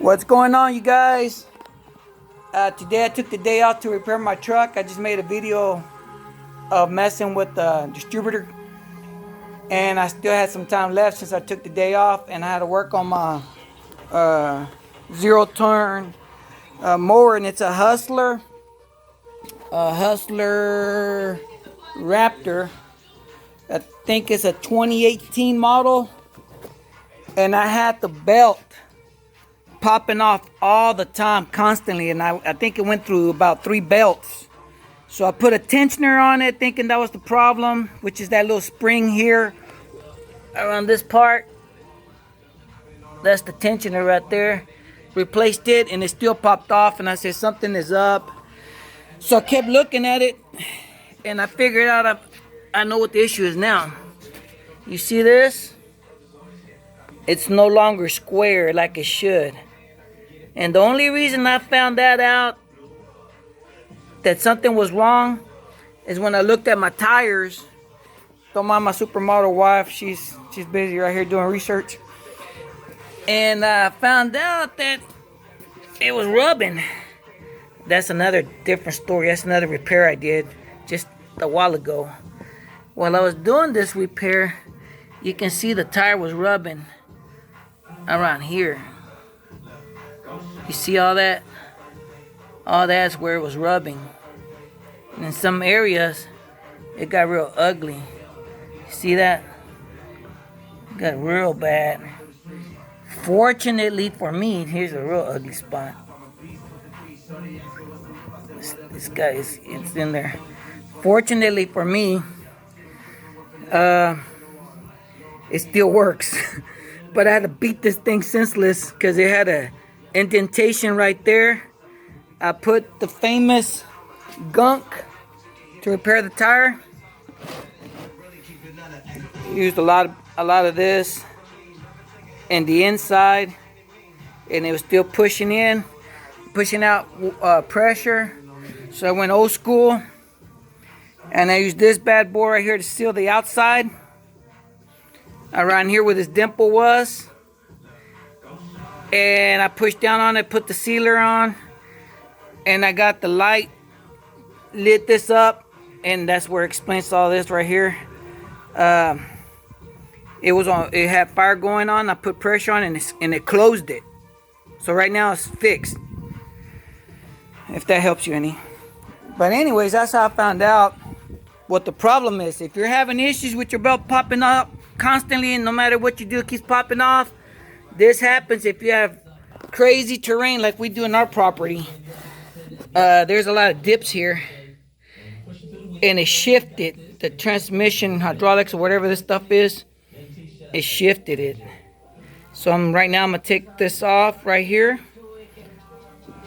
What's going on, you guys? Today I took the day off to repair my truck. I just made a video of messing with the distributor, and I still had some time left since I took the day off, and I had to work on my zero turn mower, and it's a Hustler Raptor. I think it's a 2018 model, and I had the belt popping off all the time, constantly, and I think it went through about 3 belts. So I put a tensioner on it thinking that was the problem, which is that little spring here around this part. That's the tensioner right there. Replaced it and it still popped off, and I said something is up. So I kept looking at it and I figured out I know what the issue is now. You see this? It's no longer square like it should. And the only reason I found that out, that something was wrong, is when I looked at my tires. Don't mind my supermodel wife, she's busy right here doing research. And I found out that it was rubbing. That's another different story. That's another repair I did just a while ago. While I was doing this repair, you can see the tire was rubbing around here. You see all that? All that's where it was rubbing. And in some areas, it got real ugly. See that? It got real bad. Fortunately for me, here's a real ugly spot. This guy it's in there. Fortunately for me, it still works. But I had to beat this thing senseless because it had a indentation right there. I put the famous gunk to repair the tire. Used a lot of this in the inside, and it was still pushing out pressure. So I went old school, and I used this bad boy right here to seal the outside around here where this dimple was. And I pushed down on it, put the sealer on, and I got the light, lit this up, and that's where it explains all this right here. It had fire going on. I put pressure on it, and it closed it. So right now it's fixed, if that helps you any. But anyways, that's how I found out what the problem is. If you're having issues with your belt popping up constantly, and no matter what you do, it keeps popping off, this happens if you have crazy terrain like we do in our property. There's a lot of dips here, and it shifted the transmission, hydraulics, or whatever this stuff is. It shifted it. So right now I'm gonna take this off right here.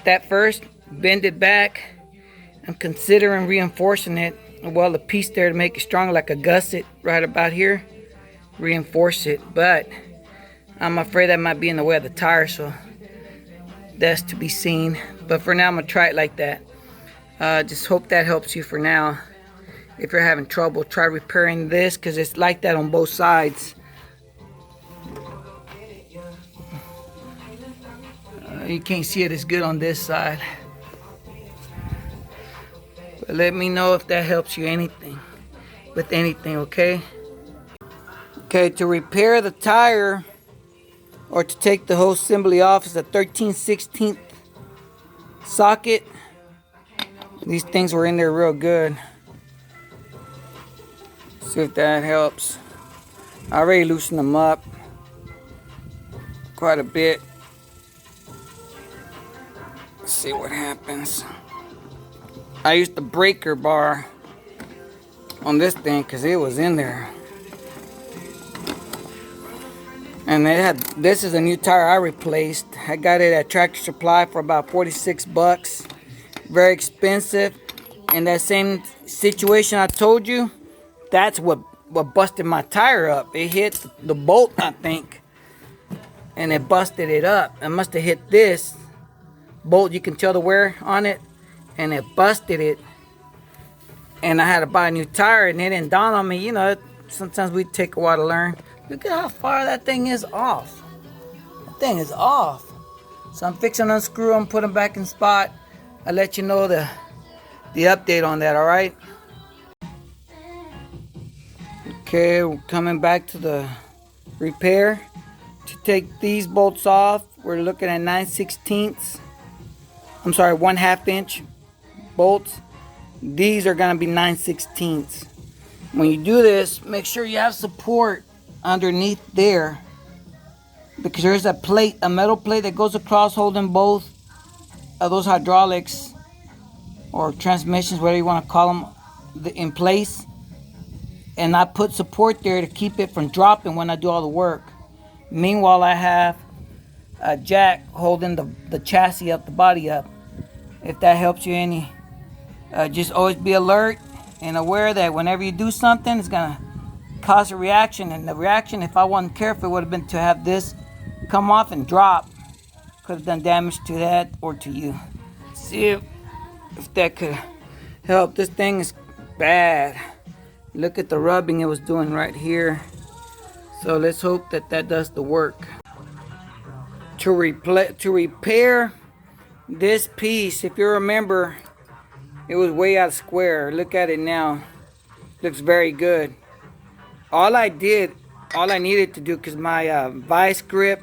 That first, bend it back. I'm considering reinforcing it. Well, a piece there to make it strong, like a gusset right about here. Reinforce it, but I'm afraid that might be in the way of the tire, so that's to be seen. But for now, I'm gonna try it like that. Just hope that helps you for now. If you're having trouble, try repairing this, because it's like that on both sides. You can't see it as good on this side. But let me know if that helps you with anything, okay? Okay, to repair the tire, or to take the whole assembly off, is a 13/16 socket. These things were in there real good. See if that helps. I already loosened them up quite a bit. Let's see what happens. I used the breaker bar on this thing because it was in there. And this is a new tire I replaced. I got it at Tractor Supply for about 46 bucks. Very expensive. In that same situation I told you, that's what busted my tire up. It hit the bolt, I think, and it busted it up. It must have hit this bolt. You can tell the wear on it, and it busted it. And I had to buy a new tire, and it didn't dawn on me. You know, sometimes we take a while to learn. Look at how far that thing is off. That thing is off. So I'm fixing to unscrew them, put them back in spot. I'll let you know the update on that, all right? Okay, we're coming back to the repair. To take these bolts off, we're looking at 9/16. I'm sorry, 1/2 inch bolts. These are gonna be 9/16. When you do this, make sure you have support underneath there, because there's a plate, a metal plate that goes across holding both of those hydraulics or transmissions, whatever you want to call them, in place. And I put support there to keep it from dropping when I do all the work. Meanwhile, I have a jack holding the chassis up, the body up. If that helps you any, just always be alert and aware that whenever you do something, it's gonna cause a reaction. And the reaction, if I wasn't careful, would have been to have this come off and drop. Could have done damage to that or to you. See if that could help. This thing is bad. Look at the rubbing it was doing right here. So let's hope that that does the work. To repair this piece, if you remember, it was way out of square. Look at it now. Looks very good. All I needed to do, because my vice grip,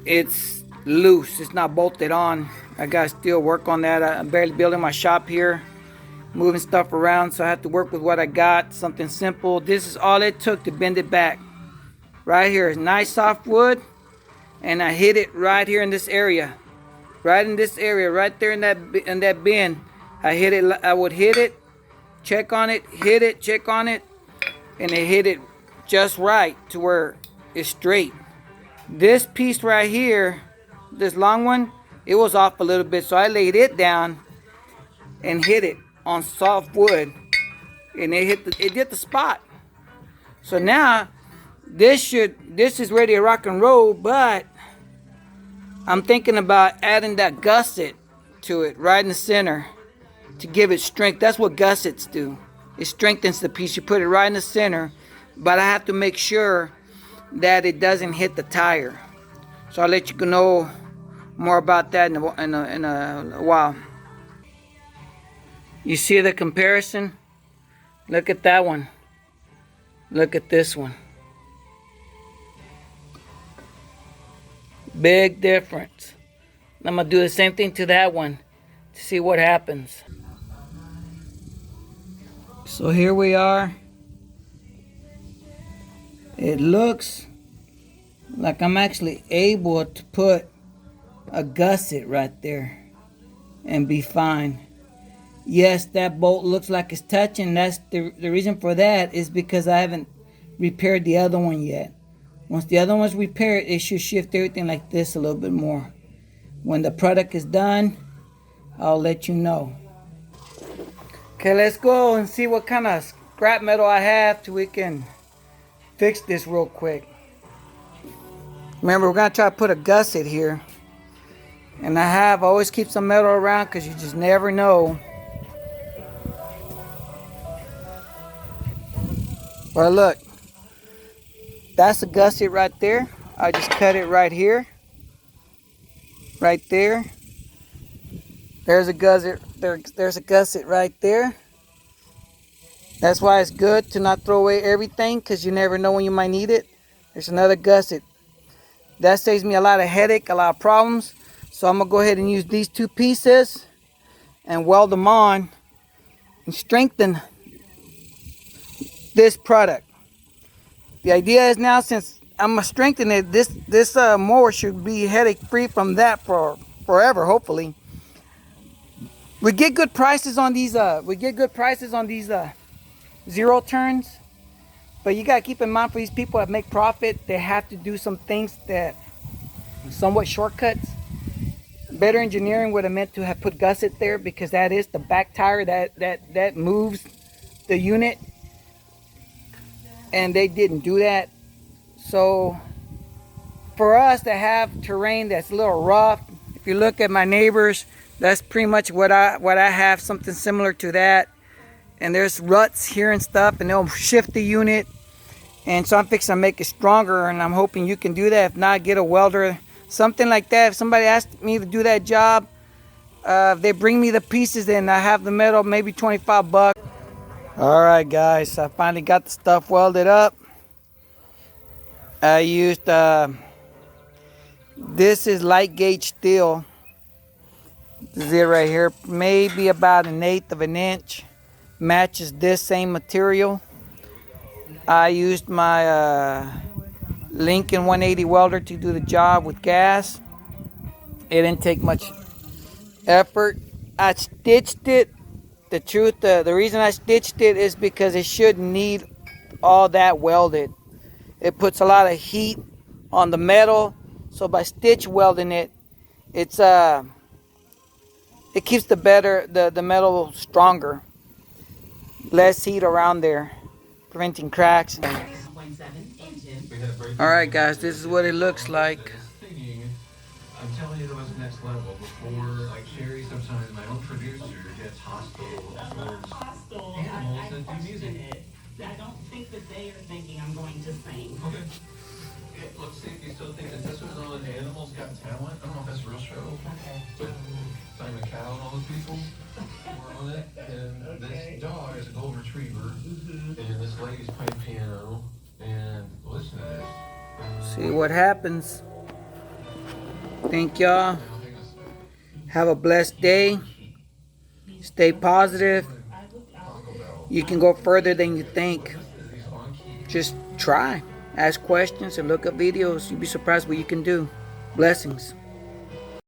it's loose. It's not bolted on. I got to still work on that. I'm barely building my shop here, moving stuff around, so I have to work with what I got. Something simple. This is all it took to bend it back. Right here is nice soft wood, and I hit it right here in this area. Right in this area, right there in that bend. I hit it. I would hit it, check on it, hit it, check on it, and it hit it just right to where it's straight. This piece right here, this long one, it was off a little bit, so I laid it down and hit it on soft wood, and it did the spot. So now this is ready to rock and roll, but I'm thinking about adding that gusset to it right in the center to give it strength. That's what gussets do. It strengthens the piece. You put it right in the center, but I have to make sure that it doesn't hit the tire. So I'll let you know more about that in a while. You see the comparison? Look at that one. Look at this one. Big difference. I'm going to do the same thing to that one to see what happens. So here we are. It looks like I'm actually able to put a gusset right there and be fine. Yes, that bolt looks like it's touching. That's the reason for that is because I haven't repaired the other one yet. Once the other one's repaired, it should shift everything like this a little bit more. When the product is done, I'll let you know. Okay, let's go and see what kind of scrap metal I have till we can fix this real quick. Remember, we're gonna try to put a gusset here. And I always keep some metal around because you just never know. But look, that's a gusset right there. I just cut it right here. Right there. There's a gusset. There's a gusset right there. That's why it's good to not throw away everything, because you never know when you might need it. There's another gusset. That saves me a lot of headache, a lot of problems. So I'm going to go ahead and use these two pieces and weld them on and strengthen this product. The idea is now, since I'm going to strengthen it, this mower should be headache free from that for forever, hopefully. We get good prices on these zero turns, but you got to keep in mind, for these people that make profit, they have to do some things that somewhat shortcuts. Better engineering would have meant to have put gusset there, because that is the back tire that moves the unit, and they didn't do that. So for us to have terrain that's a little rough, if you look at my neighbors, that's pretty much what I have, something similar to that. And there's ruts here and stuff, and they'll shift the unit. And so I'm fixing to make it stronger, and I'm hoping you can do that. If not, get a welder, something like that. If somebody asked me to do that job, if they bring me the pieces and I have the metal, maybe 25 bucks. All right, guys, I finally got the stuff welded up. I used, this is light gauge steel. This is it right here, maybe about 1/8 of an inch. Matches this same material. I used my Lincoln 180 welder to do the job with gas. It didn't take much effort. I stitched it. The truth, the reason I stitched it is because it shouldn't need all that welded. It puts a lot of heat on the metal, so by stitch welding it, it keeps the metal stronger, less heat around there, preventing cracks. All right, guys, this is what it looks like. I'm telling you, it was next level. Before, like Sherry, sometimes my own producer gets hostile towards animals that do music. I don't think that they are thinking I'm going to sing. Okay. Let's see if you still think that this was on Animals Got Talent. I don't know if that's a real show. Okay. But Simon Cowell and all those people were on it. And this dog is a golden retriever. And this lady's playing piano. And listen to this. See what happens. Thank y'all. Have a blessed day. Stay positive. You can go further than you think. Just try. Ask questions and look up videos. You'll be surprised what you can do. Blessings.